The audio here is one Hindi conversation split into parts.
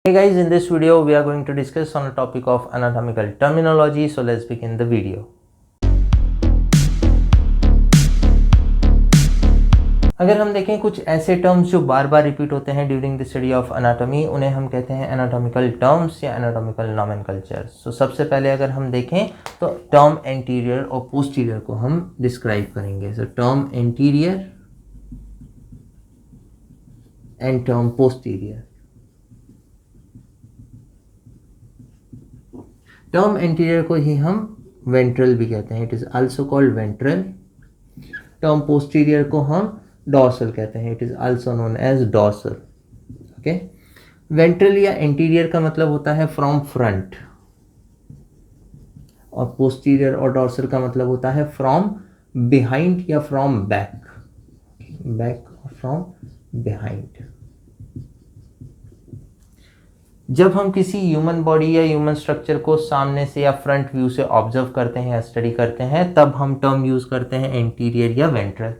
Hey guys, in this video we are going to discuss on the topic of anatomical terminology. So let's begin the video. अगर हम देखें कुछ ऐसे टर्म्स जो बार बार रिपीट होते हैं during the study of anatomy, उन्हें हम कहते हैं एनाटॉमिकल टर्म्स या एनाटॉमिकल नॉमेनकल्चर। सो सबसे पहले अगर हम देखें तो टर्म एंटीरियर और पोस्टीरियर को हम डिस्क्राइब करेंगे। So term anterior and term posterior. Term anterior को ही हम वेंट्रल भी कहते हैं, it is also called ventral. Term posterior को हम डॉर्सल कहते हैं, it is also known as dorsal. Okay, ventral या एंटीरियर का मतलब होता है फ्रॉम फ्रंट, और पोस्टीरियर और डॉर्सल का मतलब होता है फ्रॉम बिहाइंड या फ्रॉम बैक, बैक और फ्रॉम बिहाइंड। जब हम किसी ह्यूमन बॉडी या ह्यूमन स्ट्रक्चर को सामने से या फ्रंट व्यू से ऑब्जर्व करते हैं या स्टडी करते हैं, तब हम टर्म यूज करते हैं एंटीरियर या वेंट्रल।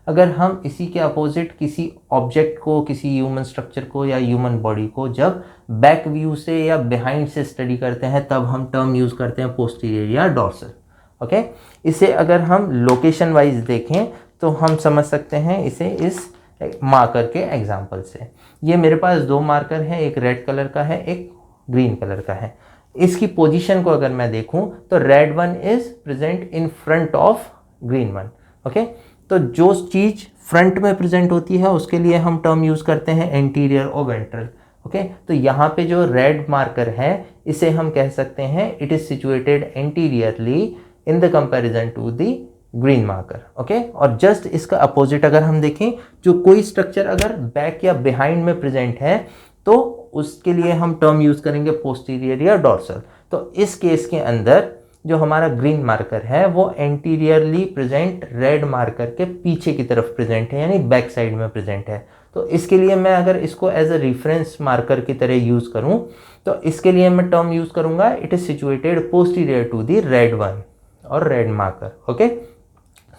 अगर हम इसी के अपोजिट किसी ऑब्जेक्ट को, किसी ह्यूमन स्ट्रक्चर को या ह्यूमन बॉडी को जब बैक व्यू से या बिहाइंड से स्टडी करते हैं, तब हम टर्म यूज करते हैं पोस्टीरियर या डॉर्सल। ओके, इसे अगर हम लोकेशन वाइज देखें तो हम समझ सकते हैं इसे इस मार्कर के एग्जाम्पल से। ये मेरे पास दो मार्कर हैं, एक रेड कलर का है, एक ग्रीन कलर का है। इसकी पोजीशन को अगर मैं देखूं तो red one is present in front of green one. Okay, तो जो चीज फ्रंट में प्रेजेंट होती है उसके लिए हम टर्म यूज करते हैं एंटीरियर और वेंट्रल। ओके, तो यहाँ पे जो रेड मार्कर है इसे हम कह सकते हैं it is situated anteriorly in the comparison to the green marker. Okay, और जस्ट इसका अपोजिट अगर हम देखें, जो कोई स्ट्रक्चर अगर बैक या बिहाइंड में प्रेजेंट है तो उसके लिए हम टर्म यूज करेंगे पोस्टीरियर या डॉर्सल। तो इस केस के अंदर जो हमारा ग्रीन मार्कर है वो एंटीरियरली प्रेजेंट रेड मार्कर के पीछे की तरफ प्रेजेंट है, यानी बैक साइड में प्रेजेंट है। तो इसके लिए मैं अगर इसको एज अ रेफरेंस मार्कर की तरह यूज करूं तो इसके लिए मैं टर्म यूज करूंगा it is situated posterior to the red one और रेड मार्कर। ओके,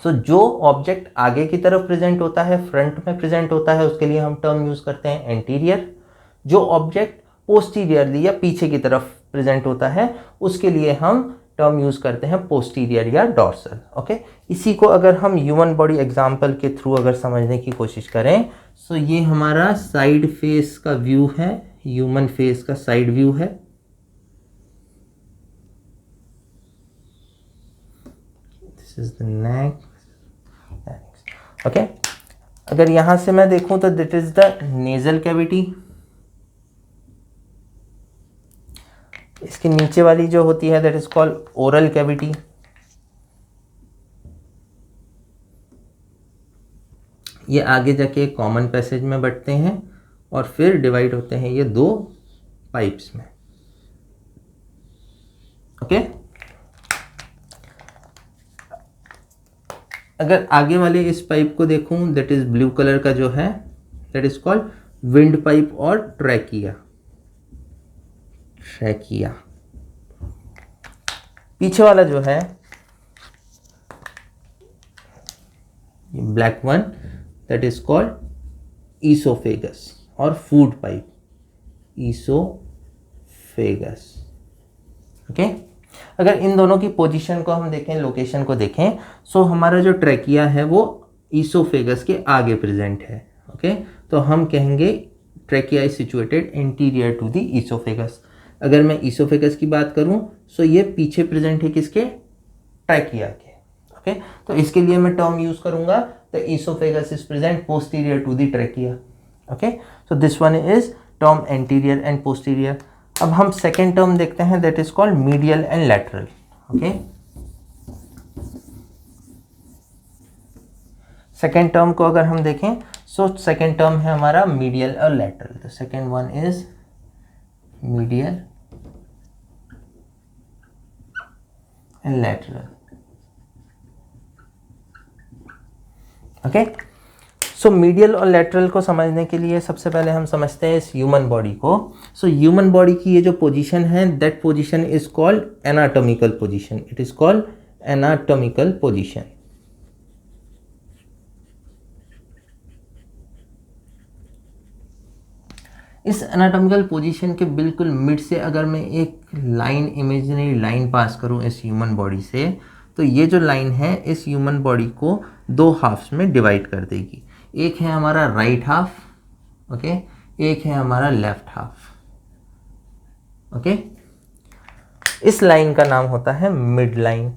सो जो ऑब्जेक्ट आगे की तरफ प्रेजेंट होता है, फ्रंट में प्रेजेंट होता है, उसके लिए हम टर्म यूज करते हैं एंटीरियर। जो ऑब्जेक्ट पोस्टीरियरली या पीछे की तरफ प्रेजेंट होता है उसके लिए हम टर्म यूज करते हैं पोस्टीरियर या डॉर्सल। ओके, इसी को अगर हम ह्यूमन बॉडी एग्जांपल के थ्रू अगर समझने की कोशिश करें, सो ये हमारा साइड फेस का व्यू है, ह्यूमन फेस का साइड व्यू है। This is the neck. Okay, अगर यहां से मैं देखूं तो that is the nasal cavity. इसके नीचे वाली जो होती है that is called oral cavity. ये आगे जाके कॉमन पैसेज में बढ़ते हैं और फिर डिवाइड होते हैं ये दो पाइप्स में। ओके, अगर आगे वाले इस पाइप को देखूं दैट इज ब्लू कलर का जो है that is called wind pipe और ट्रैकिया। ट्रैकिया। पीछे वाला जो है ये black one that is called oesophagus और फूड पाइप, ईसोफेगस। ओके, अगर इन दोनों की पोजीशन को हम देखें, लोकेशन को देखें, सो हमारा जो ट्रैकिया है वो ईसोफेगस के आगे प्रेजेंट है। ओके, तो हम कहेंगे trachea is situated anterior to the oesophagus. अगर मैं ईसोफेगस की बात करूं सो ये पीछे प्रेजेंट है किसके, ट्रैकिया के। ओके, तो इसके लिए मैं टर्म यूज करूंगा the oesophagus is present posterior to the trachea. Okay, so this one is term anterior and posterior. अब हम सेकेंड टर्म देखते हैं that is called medial and lateral. Okay, second term को अगर हम देखें सो सेकेंड टर्म है हमारा मीडियल और lateral. The second one is medial and lateral. Okay, so medial और लैटरल को समझने के लिए सबसे पहले हम समझते हैं इस ह्यूमन बॉडी को। सो ह्यूमन बॉडी की ये जो पोजीशन है that position is called anatomical position. It is called anatomical position. इस एनाटॉमिकल पोजीशन के बिल्कुल मिड से अगर मैं एक लाइन, इमेजिनरी लाइन पास करूं इस ह्यूमन बॉडी से, तो ये जो लाइन है इस ह्यूमन बॉडी को दो हाफ्स में डिवाइड कर देगी। एक है हमारा राइट हाफ, ओके, एक है हमारा लेफ्ट हाफ, ओके। इस लाइन का नाम होता है मिड लाइन,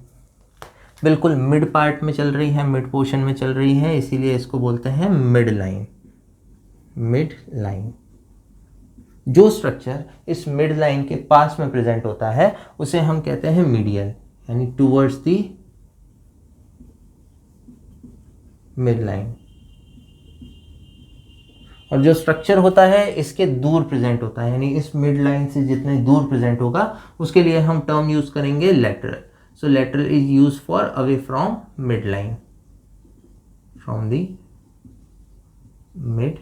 बिल्कुल मिड पार्ट में चल रही है, मिड पोर्शन में चल रही है, इसीलिए इसको बोलते हैं मिड लाइन। मिड लाइन, जो स्ट्रक्चर इस मिड लाइन के पास में प्रेजेंट होता है उसे हम कहते हैं मीडियल, यानी टुवर्ड्स दी मिड लाइन। और जो स्ट्रक्चर होता है इसके दूर प्रेजेंट होता है, यानी इस मिड लाइन से जितने दूर प्रेजेंट होगा उसके लिए हम टर्म यूज करेंगे lateral. So lateral is use for away from mid line, from the mid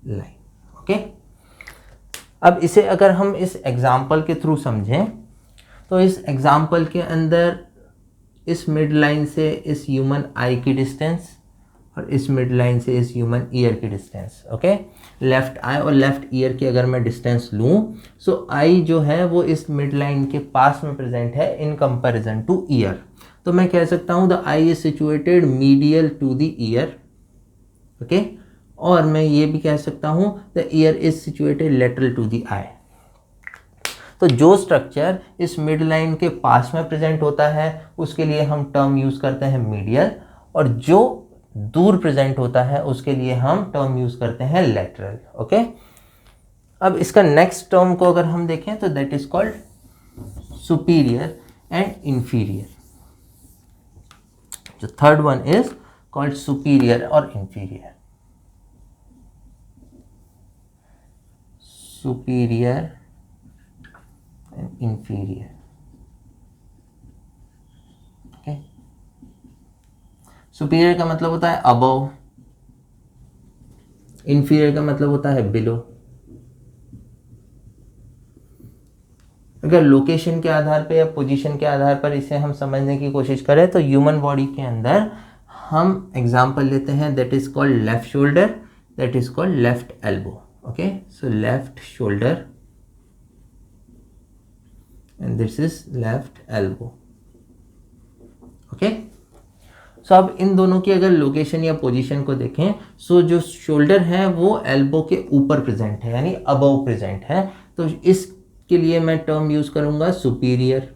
line, okay. अब इसे अगर हम इस एग्जाम्पल के थ्रू समझें तो इस एग्जाम्पल के अंदर इस मिड लाइन से इस ह्यूमन आई की डिस्टेंस और इस मिड लाइन से इस ह्यूमन ईयर की डिस्टेंस, ओके। लेफ्ट आई और लेफ्ट ईयर की अगर मैं डिस्टेंस लूँ, सो आई जो है वो इस मिड लाइन के पास में प्रेजेंट है इन कंपैरिजन टू ईयर। तो मैं कह सकता हूँ the eye is situated medial to the ear, okay. और मैं ये भी कह सकता हूँ the ear is situated lateral to the eye. तो जो स्ट्रक्चर इस मिड लाइन के पास में प्रेजेंट होता है उसके लिए हम टर्म यूज करते हैं मीडियल, और जो दूर प्रेजेंट होता है उसके लिए हम टर्म यूज करते हैं लेटरल, ओके। अब इसका नेक्स्ट टर्म को अगर हम देखें तो that is called superior and inferior. जो third one is called superior और inferior. Superior and inferior, okay. Superior का मतलब होता है अबव, इंफीरियर का मतलब होता है बिलो। अगर लोकेशन के आधार पे या पोजीशन के आधार पर इसे हम समझने की कोशिश करें तो ह्यूमन बॉडी के अंदर हम एग्जांपल लेते हैं that is called left shoulder, that is called left elbow, okay. So left shoulder and this is left elbow, okay। सो अब इन दोनों की अगर लोकेशन या पोजीशन को देखें, सो जो शोल्डर है वो एल्बो के ऊपर प्रेजेंट है, यानी अबव प्रेजेंट है, तो इसके लिए मैं टर्म यूज करूंगा सुपीरियर।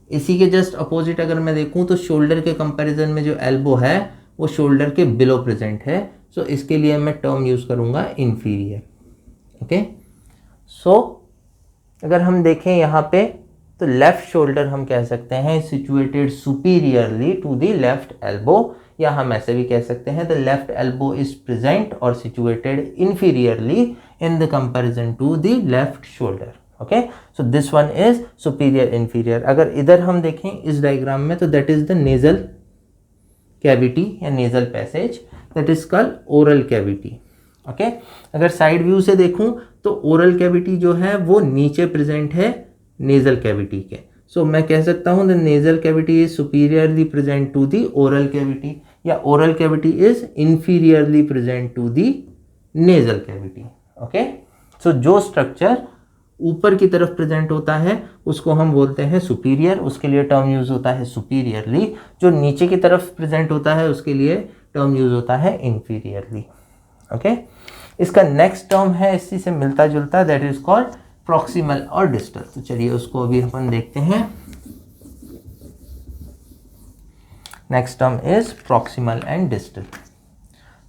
इसी के जस्ट अपोजिट अगर मैं देखूं तो शोल्डर के कंपैरिजन में जो एल्बो है वो शोल्डर के बिलो प्रेजेंट है, सो इसके लिए मैं टर्म यूज करूंगा इंफीरियर, ओके। सो अगर हम देखें यहाँ पे तो लेफ्ट शोल्डर हम कह सकते हैं situated superiorly to the left elbow, या हम ऐसे भी कह सकते हैं the left elbow is present और situated inferiorly in the comparison to the left shoulder, okay. So this one is superior inferior. अगर इधर हम देखें इस डायग्राम में तो that is the nasal cavity या nasal passage, that is called oral cavity, okay. अगर साइड व्यू से देखूं तो ओरल कैविटी जो है वो नीचे प्रेजेंट है नेजल कैविटी के, सो मैं कह सकता हूं the nasal cavity is superiorly present to the oral cavity, या oral cavity is inferiorly present to the nasal cavity, okay. So जो स्ट्रक्चर ऊपर की तरफ प्रेजेंट होता है उसको हम बोलते हैं सुपीरियर, उसके लिए टर्म यूज होता है सुपीरियरली। जो नीचे की तरफ प्रेजेंट होता है उसके लिए टर्म यूज होता है इंफीरियरली, ओके। इसका नेक्स्ट टर्म है इसी से मिलता जुलता, दैट इज कॉल्ड प्रॉक्सिमल और डिस्टल। तो चलिए उसको अभी अपन देखते हैं। Next term is proximal and distal.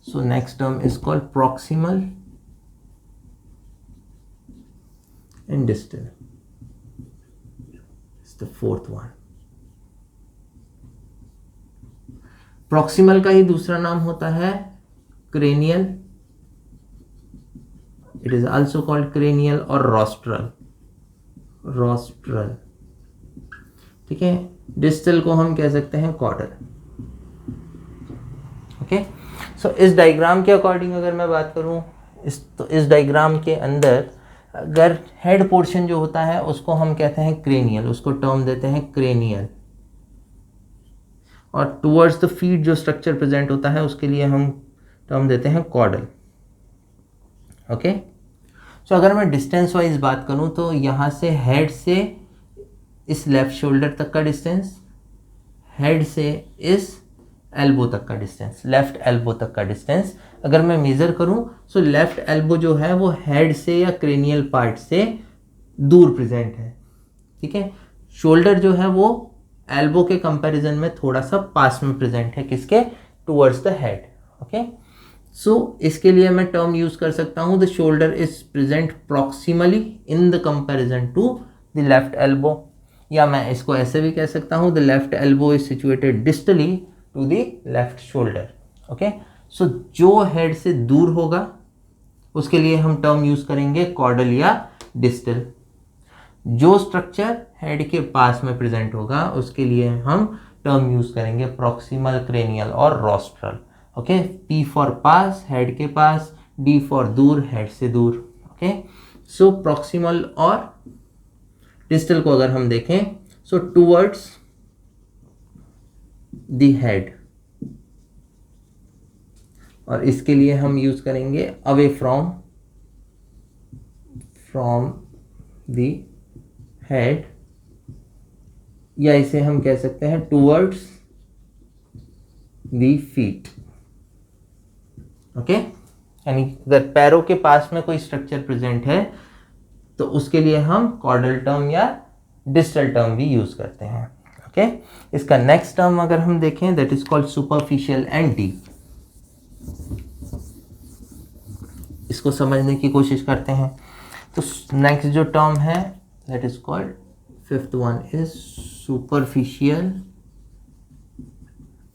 So next term is called proximal and distal, it's the fourth one. Proximal का ही दूसरा नाम होता है cranial, it is also called cranial और रॉस्ट्रल, रॉस्ट्रल, ठीक है। डिस्टल को हम कह सकते हैं कॉर्डल, ओके। सो इस डायग्राम के अकॉर्डिंग अगर मैं बात करूं तो इस डायग्राम के अंदर अगर हेड पोर्शन जो होता है उसको हम कहते हैं क्रेनियल, उसको टर्म देते हैं क्रेनियल, और टुवर्ड्स द फीट जो स्ट्रक्चर प्रेजेंट होता है उसके लिए हम टर्म देते हैं कॉर्डल, ओके। सो अगर मैं डिस्टेंस वाइज बात करूं तो यहाँ से हेड से इस लेफ्ट शोल्डर तक का डिस्टेंस, हेड से इस एल्बो तक का डिस्टेंस, लेफ्ट एल्बो तक का डिस्टेंस अगर मैं मेज़र करूं सो लेफ्ट एल्बो जो है वो हेड से या क्रेनियल पार्ट से दूर प्रेजेंट है, ठीक है। शोल्डर जो है वो एल्बो के कंपैरिजन में थोड़ा सा पास में प्रेजेंट है, किसके, towards the head, okay. So इसके लिए मैं टर्म यूज कर सकता हूँ the shoulder is present proximally in the comparison to the left elbow, या मैं इसको ऐसे भी कह सकता हूँ the left elbow is situated distally to the left shoulder, okay. So जो हेड से दूर होगा उसके लिए हम टर्म यूज करेंगे कॉर्डल या डिस्टल। जो स्ट्रक्चर हेड के पास में प्रेजेंट होगा उसके लिए हम टर्म यूज करेंगे प्रॉक्सिमल, क्रेनियल और rostral, okay. P for pass, head के पास, डी फॉर दूर, हेड से दूर, ओके। सो प्रॉक्सिमल और डिस्टल को अगर हम देखें सो टुवर्ड्स द हेड, और इसके लिए हम यूज करेंगे अवे फ्रॉम द हेड, या इसे हम कह सकते हैं टुवर्ड्स द फीट, ओके। यानी अगर पैरों के पास में कोई स्ट्रक्चर प्रेजेंट है तो उसके लिए हम कॉर्डल टर्म या डिस्टल टर्म भी यूज करते हैं, ओके। इसका नेक्स्ट टर्म अगर हम देखें that is called superficial and deep. इसको समझने की कोशिश करते हैं। तो नेक्स्ट जो टर्म है that is called, fifth one is superficial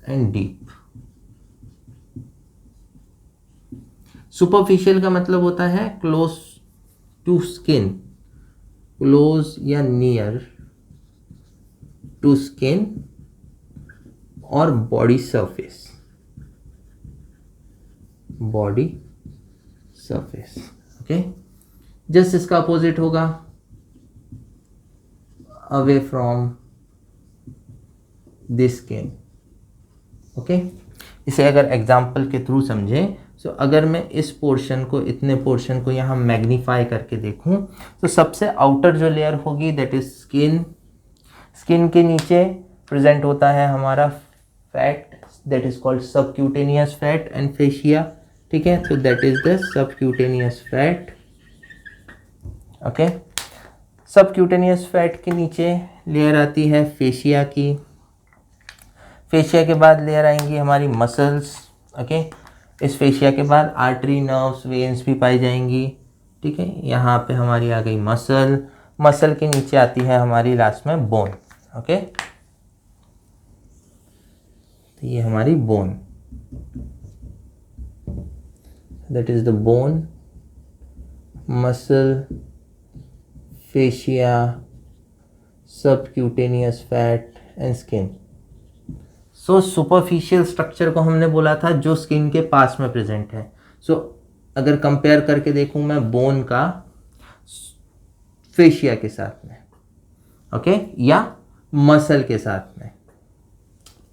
and deep. Superficial का मतलब होता है क्लोज टू स्किन, क्लोज या नियर टू स्किन और body surface, body surface, okay. Just इसका अपोजिट होगा away from the skin, okay. इसे अगर एग्जाम्पल के थ्रू समझें तो अगर मैं इस पोर्शन को, इतने पोर्शन को यहाँ मैग्नीफाई करके देखूँ तो सबसे आउटर जो लेयर होगी दैट इज स्किन, स्किन के नीचे प्रेजेंट होता है हमारा fat that is called subcutaneous fat and fascia, ठीक है। तो that is the subcutaneous fat, okay. Subcutaneous fat के नीचे लेयर आती है फेशिया की, फेशिया के बाद लेयर आएंगी हमारी मसल्स, ओके। इस फेशिया के बाद आर्टरी, नर्व्स, वेन्स भी पाई जाएंगी, ठीक है। यहाँ पे हमारी आ गई मसल, मसल के नीचे आती है हमारी लास्ट में बोन, ओके। तो ये हमारी bone, that is the bone, muscle, fascia, subcutaneous fat and skin. So superficial structure को हमने बोला था जो स्किन के पास में प्रेजेंट है। सो अगर कंपेयर करके देखूं मैं बोन का फेशिया के साथ में, ओके, या मसल के साथ में,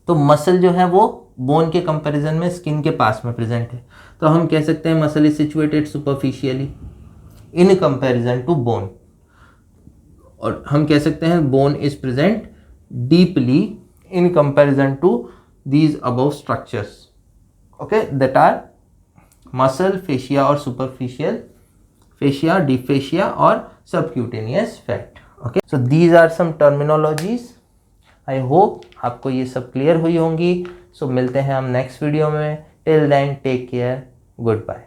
तो मसल जो है वो बोन के कंपैरिजन में स्किन के पास में प्रेजेंट है, तो हम कह सकते हैं muscle is situated superficially in comparison to bone, और हम कह सकते हैं bone is present deeply in comparison to these above structures, okay, that are muscle, fascia और superficial fascia, deep fascia और subcutaneous fat, okay. So these are some terminologies. I hope आपको ये सब क्लियर हुई होंगी। So मिलते हैं हम नेक्स्ट वीडियो में। Till then take care, goodbye.